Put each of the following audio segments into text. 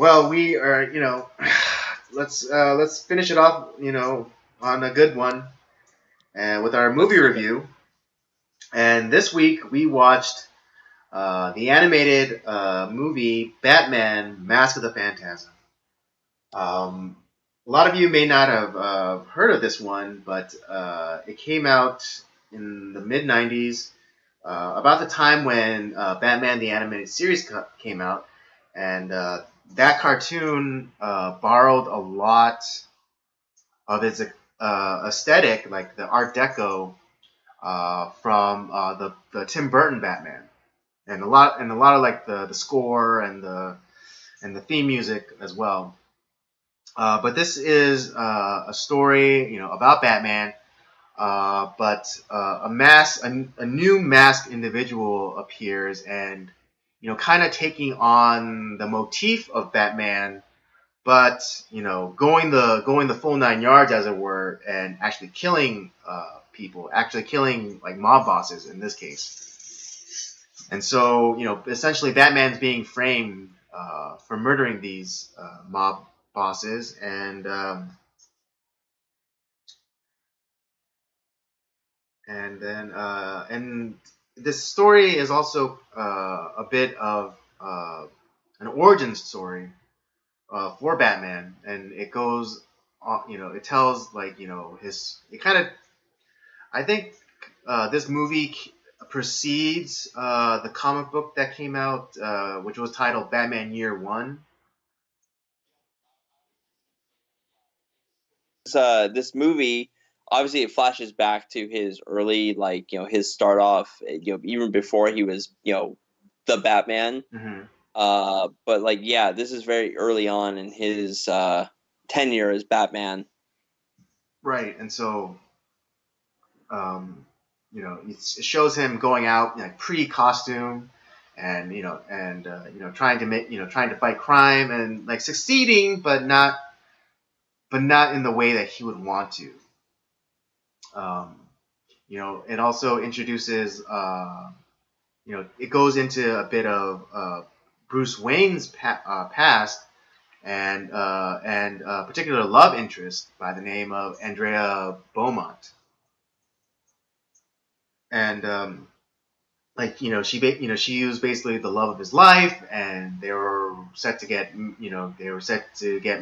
Well, we are, let's finish it off, on a good one, with our movie Let's do it. review. And this week we watched the animated movie Batman: Mask of the Phantasm. A lot of you may not have heard of this one, but it came out in the mid '90s, about the time when Batman the Animated Series came out, and that cartoon borrowed a lot of its aesthetic, like the Art Deco, from the Tim Burton Batman, and a lot of like the score and the theme music as well. But this is a story, about Batman. But a new masked individual appears, and kind of taking on the motif of Batman, but going the full 9 yards, as it were, and actually killing people, actually killing like mob bosses in this case. And so, essentially, Batman's being framed for murdering these mob bosses, and this story is also a bit of an origin story for Batman, and it goes, it tells like his. It kind of, I think, this movie precedes the comic book that came out, which was titled Batman Year One. This movie, obviously, it flashes back to his early, his start off, even before he was, the Batman. Mm-hmm. But yeah, this is very early on in his tenure as Batman. Right, and so it shows him going out like pre-costume, and trying to fight crime, and like succeeding, but not in the way that he would want to. Um, it also introduces, it goes into a bit of Bruce Wayne's past, and a particular love interest by the name of Andrea Beaumont. And she was basically the love of his life, and they were set to get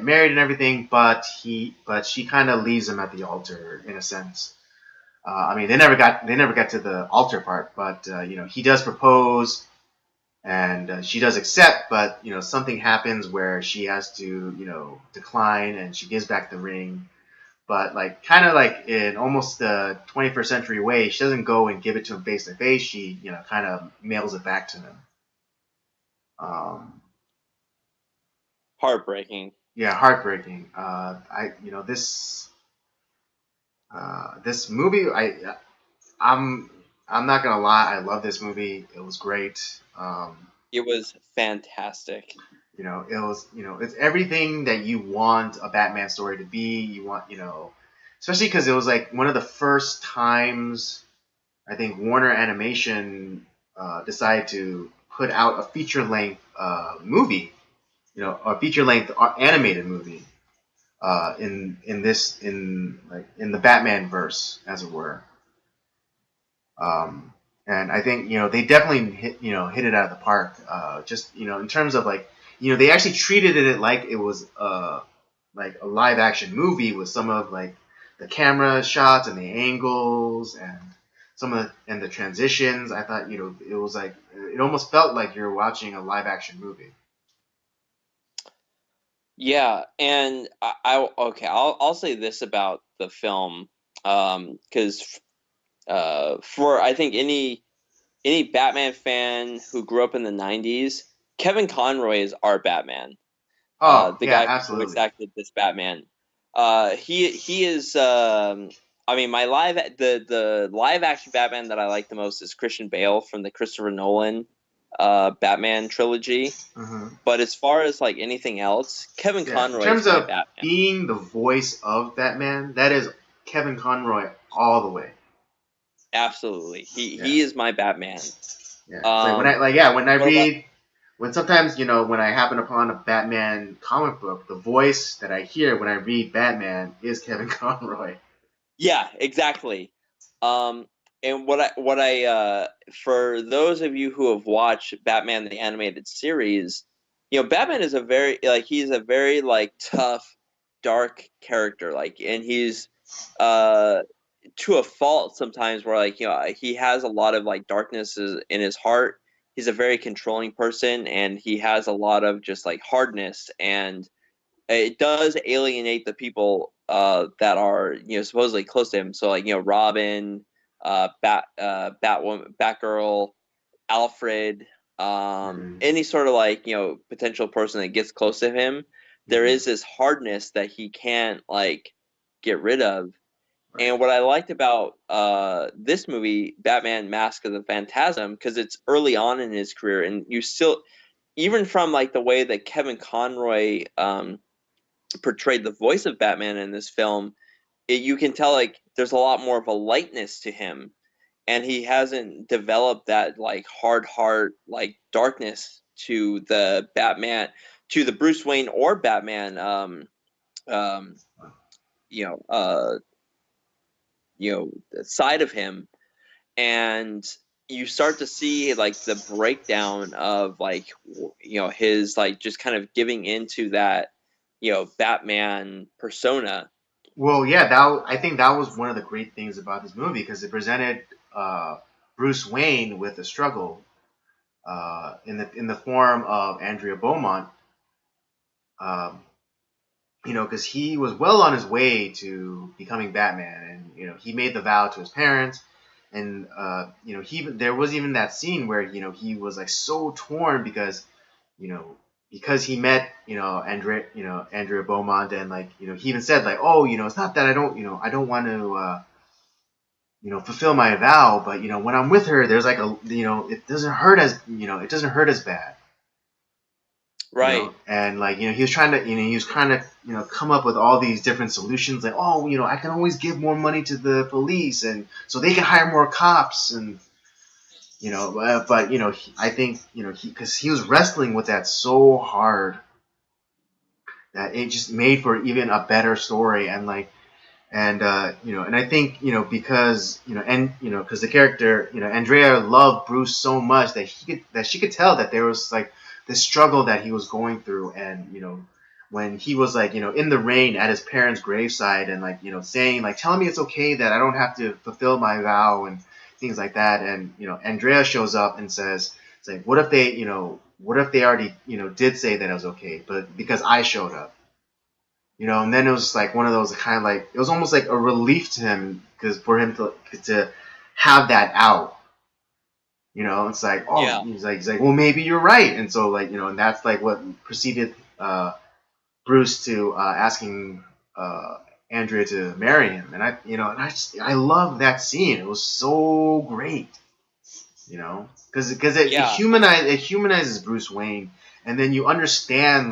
married and everything, but she kind of leaves him at the altar, in a sense. I mean, they never got to the altar part, but he does propose, and she does accept, but something happens where she has to decline, and she gives back the ring. But like, kind of like in almost the 21st century way, she doesn't go and give it to him face to face. She kind of mails it back to him. Um, Heartbreaking. yeah, heartbreaking. I you know this movie, I'm I'm not gonna lie, I love this movie. It was great. It was fantastic. It's everything that you want a Batman story to be. You want, especially because it was like one of the first times I think Warner Animation decided to put out a feature length movie, a feature length animated movie, in the Batman verse, as it were. And I think they definitely hit it out of the park. Just in terms of like they actually treated it like it was like a live action movie, with some of like the camera shots and the angles, and the transitions. I thought it was like, it almost felt like you're watching a live action movie. Yeah, and okay, I'll say this about the film, because for I think any Batman fan who grew up in the '90s, Kevin Conroy is our Batman. Oh The yeah, guy who voice absolutely. acted this Batman. He is. I mean, the live action Batman that I like the most is Christian Bale from the Christopher Nolan Batman trilogy. Hmm. But as far as like anything else, Kevin Yeah, in Conroy is terms my of Batman. being the voice of Batman, that is Kevin Conroy all the way. Absolutely, he Yeah. he is my Batman. Yeah, it's like when I Um, like yeah when I what about read when sometimes, when I happen upon a Batman comic book, the voice that I hear when I read Batman is Kevin Conroy. Yeah, exactly. Um, and for those of you who have watched Batman the animated series, Batman is a very he's a very like tough, dark character. And he's uh to a fault sometimes where he has a lot of like darkness in his heart. He's a very controlling person, and he has a lot of just like hardness, and it does alienate the people that are supposedly close to him. So Robin, Batwoman, Batgirl, Alfred, Mm-hmm. any sort of potential person that gets close to him, there Mm-hmm. is this hardness that he can't get rid of. Right. And what I liked about this movie, Batman: Mask of the Phantasm, because it's early on in his career, and you still, even from the way that Kevin Conroy portrayed the voice of Batman in this film, you can tell there's a lot more of a lightness to him, and he hasn't developed that hard heart, darkness to the Batman, to the Bruce Wayne or Batman, um, you know, uh, side of him, and you start to see the breakdown of his just kind of giving into that Batman persona. Well, yeah, I think that was one of the great things about this movie because it presented uh, Bruce Wayne with a struggle in the form of Andrea Beaumont. Um, because he was well on his way to becoming Batman, and he made the vow to his parents, and there was even that scene where he was like so torn because you know because he met Andrea Beaumont, and he even said like, oh, it's not that I don't want to fulfill my vow, but when I'm with her, there's like a it doesn't hurt as bad. Right. And he was trying to he was trying to come up with all these different solutions, like, oh, I can always give more money to the police and so they can hire more cops, and but I think he because he was wrestling with that so hard that it just made for even a better story, and and I think because because the character Andrea loved Bruce so much that she could tell that there was like this struggle that he was going through, and when he was in the rain at his parents' graveside, and saying telling me it's okay that I don't have to fulfill my vow and things like that, and Andrea shows up and says, it's like, what if they already did say that it was okay, but because I showed up. And then it was like one of those kind of like it was almost like a relief to him because for him to have that out. It's like, oh, Yeah. he's like, well, maybe you're right, and so and that's like what preceded Bruce to asking uh, Andrea to marry him, and I love that scene. It was so great, because Yeah. it humanizes Bruce Wayne, and then you understand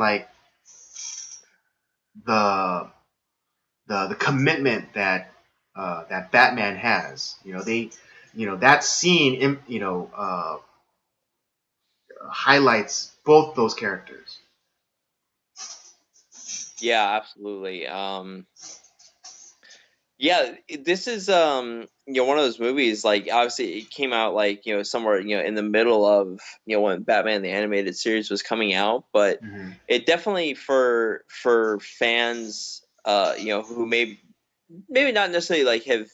the the commitment that that Batman has. That scene highlights both those characters. Yeah, absolutely. Yeah, this is one of those movies, obviously it came out somewhere in the middle of when Batman the animated series was coming out, but Mm-hmm. it definitely for fans who maybe not necessarily have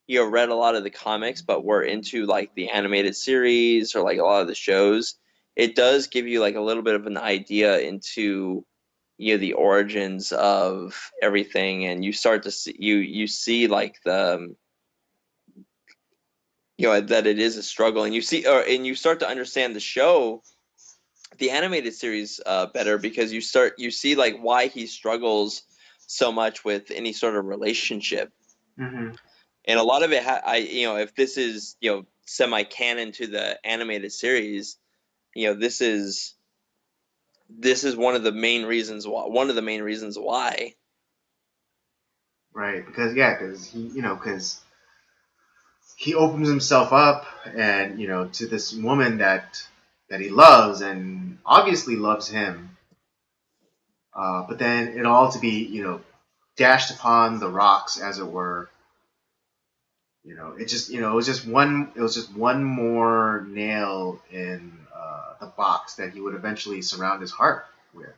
read a lot of the comics but were into the animated series or a lot of the shows. It does give you a little bit of an idea into the origins of everything, and you start to see you see the that it is a struggle, and you start to understand the show, the animated series, better, because you see why he struggles so much with any sort of relationship. Mm-hmm. And a lot of it if this is semi canon to the animated series, this is one of the main reasons why. Right, because because because he opens himself up, and to this woman he loves and obviously loves him, but then it all to be dashed upon the rocks, as it were. It just it was just one more nail in the box that he would eventually surround his heart with.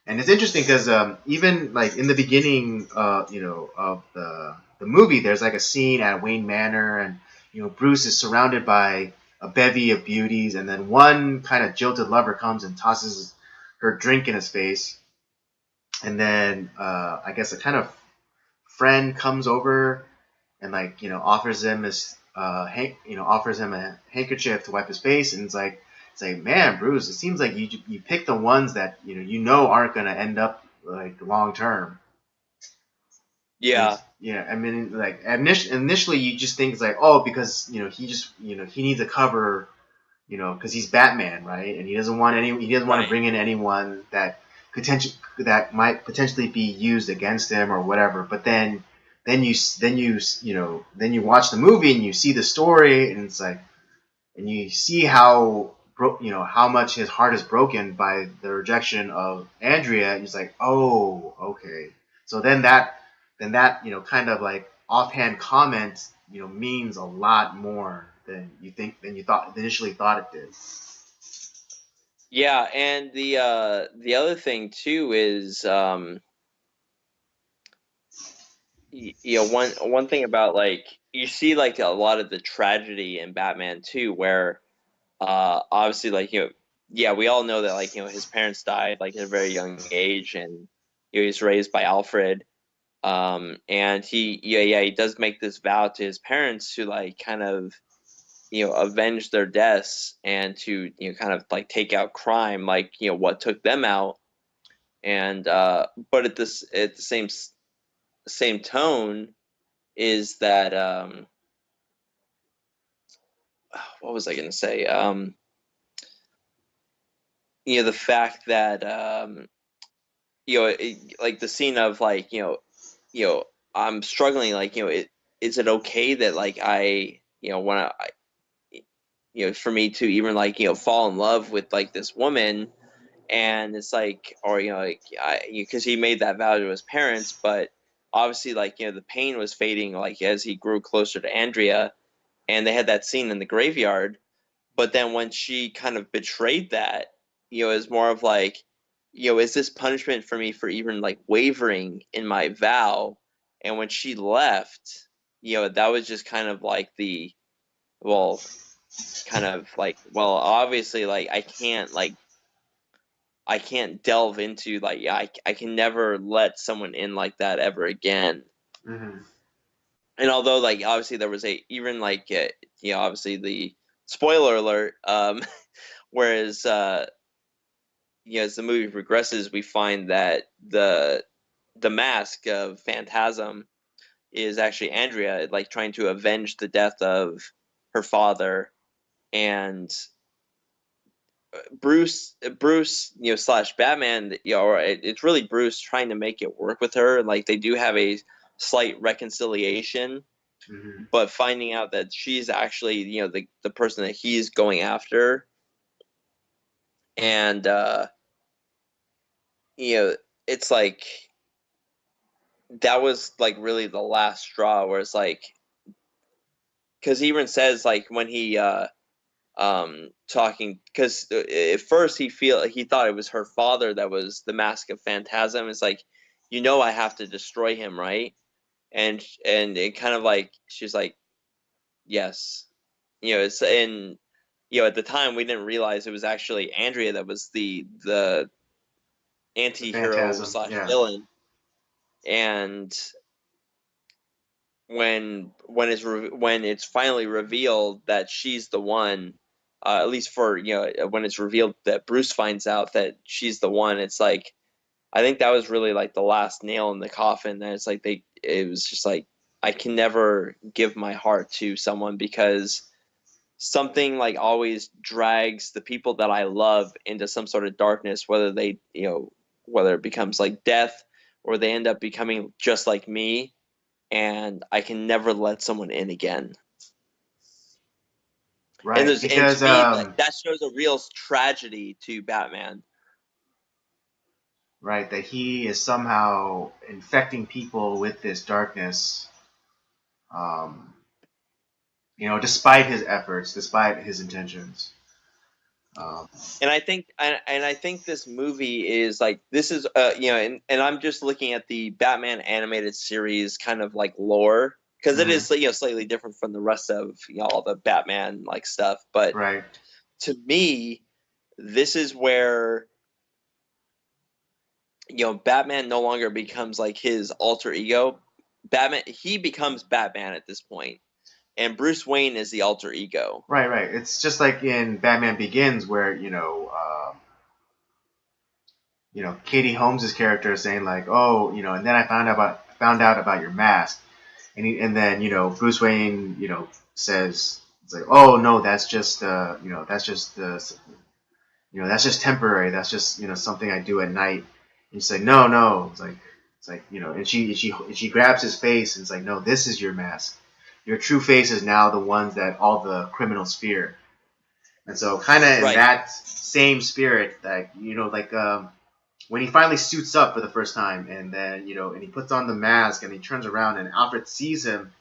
And it's interesting because even like in the beginning, of the movie, there's like a scene at Wayne Manor, and Bruce is surrounded by a bevy of beauties, and then one kind of jilted lover comes and tosses her drink in his face, and then I guess a kind of friend comes over and like offers him offers him a handkerchief to wipe his face, and it's like, man, Bruce, it seems like you pick the ones that aren't gonna end up like long term. Yeah. Yeah, I mean, like initially you just think it's like, oh, because he just he needs a cover, because he's Batman, right? And he doesn't want to Right. bring in anyone that might potentially be used against him or whatever. But then you watch the movie and you see the story, and it's like, and you see how much his heart is broken by the rejection of Andrea, and he's like, oh, okay. So then that kind of like offhand comment means a lot more than you thought initially thought it did. Yeah, and the other thing too is one thing about like you see like a lot of the tragedy in Batman too, where obviously like yeah, we all know that like his parents died like at a very young age, and he was raised by Alfred. And he does make this vow to his parents to like kind of avenge their deaths, and to kind of like take out crime, like what took them out. And but at the same tone is that what was I going to say? The fact that like the scene of like I'm struggling, like is it okay that like I when for me to even like fall in love with like this woman. And it's like, or like because he made that vow to his parents, but obviously like the pain was fading like as he grew closer to Andrea, and they had that scene in the graveyard. But then when she kind of betrayed that, is more of like, is this punishment for me for even like wavering in my vow? And when she left, that was just kind of like the, well, kind of like, well, obviously like I can't delve into like, yeah, I can never let someone in like that ever again. Mm-hmm. And although like obviously there was a even like obviously the spoiler alert, whereas as the movie progresses, we find that the mask of Phantasm is actually Andrea, like trying to avenge the death of her father. And Bruce, slash Batman, or it's really Bruce trying to make it work with her. Like they do have a slight reconciliation, Mm-hmm. but finding out that she's actually, the person that he's going after. And you know, it's like that was like really the last straw, where it's like, because he even says like when he talking, because at first he thought it was her father that was the mask of Phantasm. It's like, I have to destroy him, right? And it kind of like she's like, yes. It's and at the time we didn't realize it was actually Andrea that was the The anti-hero Phantasm, slash yeah. villain. And when it's finally revealed that she's the one, at least for when it's revealed that Bruce finds out that she's the one, it's like, I think that was really like the last nail in the coffin. That it's like it was just like, I can never give my heart to someone, because something like always drags the people that I love into some sort of darkness, whether whether it becomes like death, or they end up becoming just like me, and I can never let someone in again. And Right, there's and to because me that shows a real tragedy to Batman. right, that he is somehow infecting people with this darkness. Um, despite his efforts, despite his intentions. Um, And I think this movie is like this is and I'm just looking at the Batman animated series kind of like lore because it mhm, is slightly different from the rest of all the Batman like stuff. But right, to me, this is where Batman no longer becomes like his alter ego. Batman he becomes Batman at this point, and Bruce Wayne is the alter ego. right. It's just like in Batman Begins, where Katie Holmes' character is saying like, oh, and then I found out about your mask, and then Bruce Wayne says it's like, oh no, that's just that's just temporary. That's just something I do at night. And she's like, no. It's like and she grabs his face and it's like, no, this is your mask. Your true face is now the ones that all the criminals fear. And so, kind of in Right. that same spirit, that when he finally suits up for the first time, and then and he puts on the mask, and he turns around, and Alfred sees him,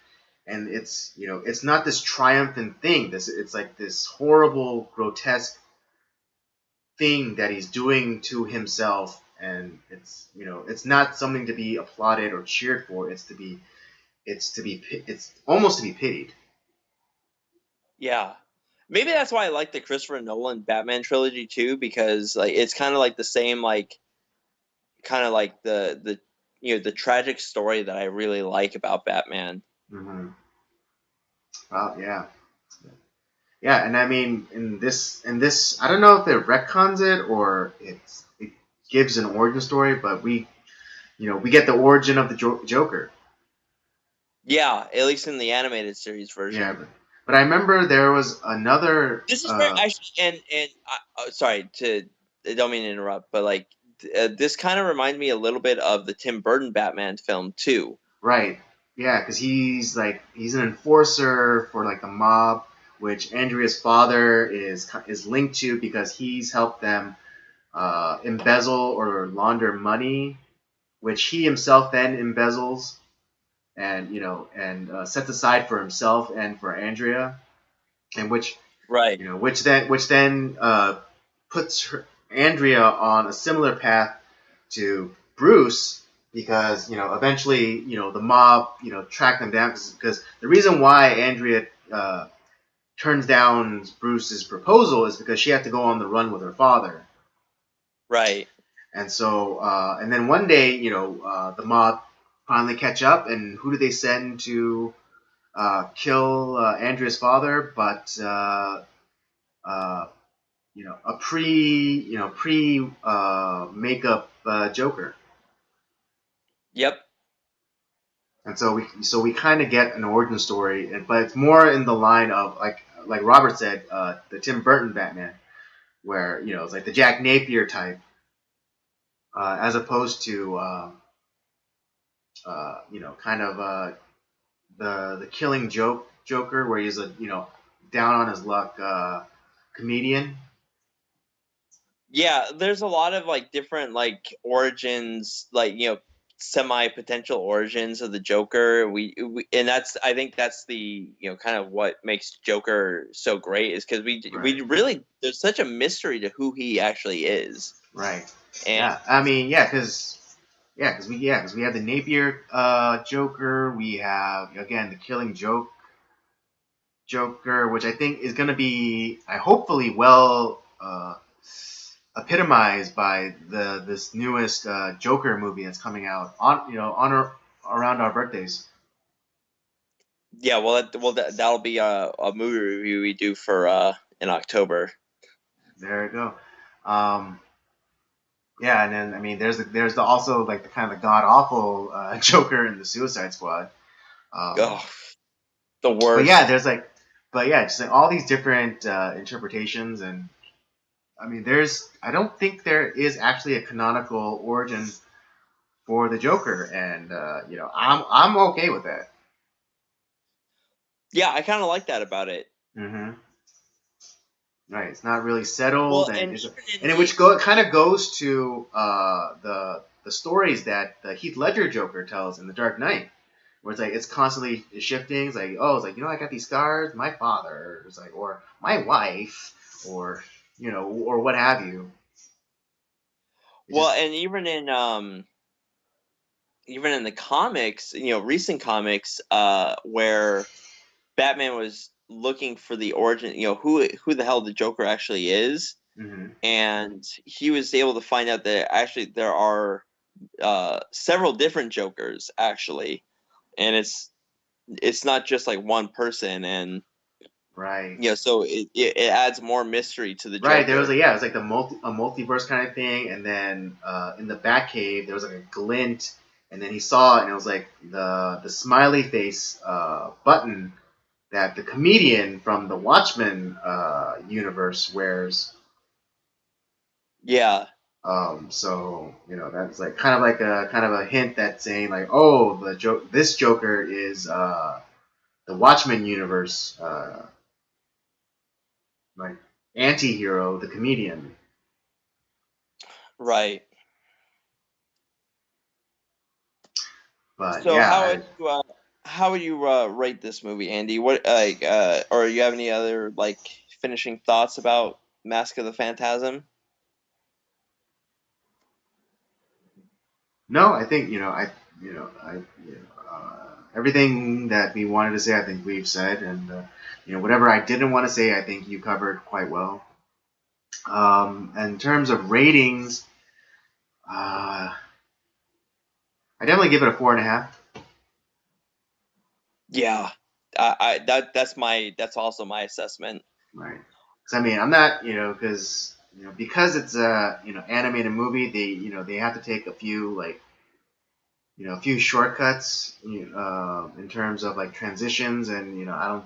and it's not this triumphant thing. It's like this horrible, grotesque thing that he's doing to himself, and it's not something to be applauded or cheered for. It's almost to be pitied. Yeah. Maybe that's why I like the Christopher Nolan Batman trilogy too, because like it's kind of like the same like kind of like the the tragic story that I really like about Batman. Mm-hmm. Well, yeah. Yeah, and I mean, I don't know if it retcons it or it gives an origin story, but we get the origin of the Joker. Yeah, at least in the animated series Yeah, version. but I remember there was another. This is very actually, and sorry to I don't mean to interrupt, but like this kind of reminds me a little bit of the Tim Burton Batman film too. Right, yeah, because he's an enforcer for like the mob, which Andrea's father is linked to because he's helped them embezzle or launder money, which he himself then embezzles and sets aside for himself and for Andrea, and Right. which then puts Andrea on a similar path to Bruce, because eventually the mob track them down, because the reason why Andrea turns down Bruce's proposal is because she had to go on the run with her father. Right. And so, and then one day, the mob finally catch up, and who do they send to kill Andrea's father? But uh, a pre makeup Joker. Yep. And so we kind of get an origin story, but it's more in the line of like Robert said, the Tim Burton Batman, where it's like the Jack Napier type, as opposed to kind of the Killing Joke Joker, where he's a down on his luck comedian. Yeah, there's a lot of like different like origins, like semi potential origins of the Joker. And that's I think that's the kind of what makes Joker so great is because Right. we really there's such a mystery to who he actually is. Right. And Yeah. I mean, because we have the Napier Joker. We have again the Killing Joke Joker, which I think is going to be, hopefully, well epitomized by this newest Joker movie that's coming out around our birthdays. yeah, that'll be a movie review we do for in October. There we go. Um, yeah, and then I mean, there's also like the kind of the god awful Joker in the Suicide Squad. Um, Oh, the but yeah, worst. just like all these different interpretations, and I mean, I don't think there is actually a canonical origin for the Joker, and I'm okay with that. Yeah, I kind of like that about it. Mm-hmm. Right, it's not really settled, Well, and and it's even in and the it kind of goes to the stories that the Heath Ledger Joker tells in The Dark Knight, where it's like it's constantly shifting. It's like, oh, it's like, I got these scars, my father, it's like, or my wife, or or what have you. It well, just and even in the comics, recent comics, where Batman was looking for the origin, who the hell the Joker actually is, hmm and he was able to find out that actually there are several different Jokers actually, and it's not just like one person, and right. so it adds more mystery to the Right, there was Joker. a it was like a multiverse kind of thing, and then in the Batcave there was like a glint, and then he saw it, and it was like the smiley face button that the comedian from the Watchmen universe wears. Yeah, So that's like kind of a hint that's saying like, oh, this Joker is the Watchmen universe like anti-hero, the comedian. right. But So yeah, how would you rate this movie, Andy? What or you have any other like finishing thoughts about Mask of the Phantasm? no, I think everything that we wanted to say, I think we've said, and whatever I didn't want to say, I think you covered quite well. In terms of ratings, I definitely give it a 4.5. Yeah, that's also my assessment. Right. Because I mean, I'm not because it's a animated movie. They have to take a few a few shortcuts in terms of like transitions, and I don't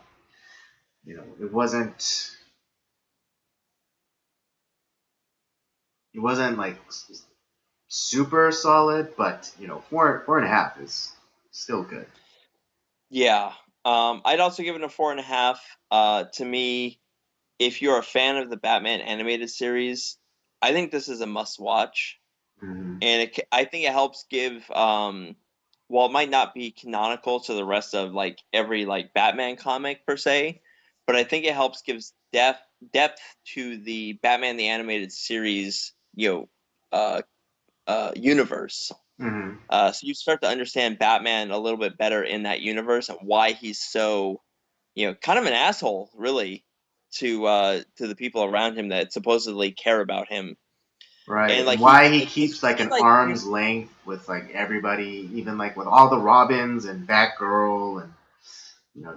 it wasn't like super solid, but 4.5 is still good. Yeah, I'd also give it a 4.5. To me, if you're a fan of the Batman animated series, I think this is a must watch. hmm And I think it helps give while it might not be canonical to the rest of like every like Batman comic per se, but I think it helps gives depth to the Batman the animated series uh universe. hmm So you start to understand Batman a little bit better in that universe and why he's so kind of an asshole really to the people around him that supposedly care about him. And Right, and like why he's he like keeps like especially an like arm's length with like everybody, even like with all the Robins and Batgirl and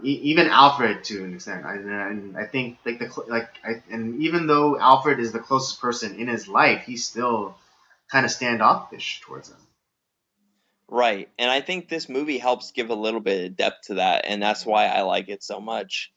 even Alfred to an extent. And I think like and even though Alfred is the closest person in his life, he's still kind of standoffish towards him. Right. And I think this movie helps give a little bit of depth to that, and that's why I like it so much.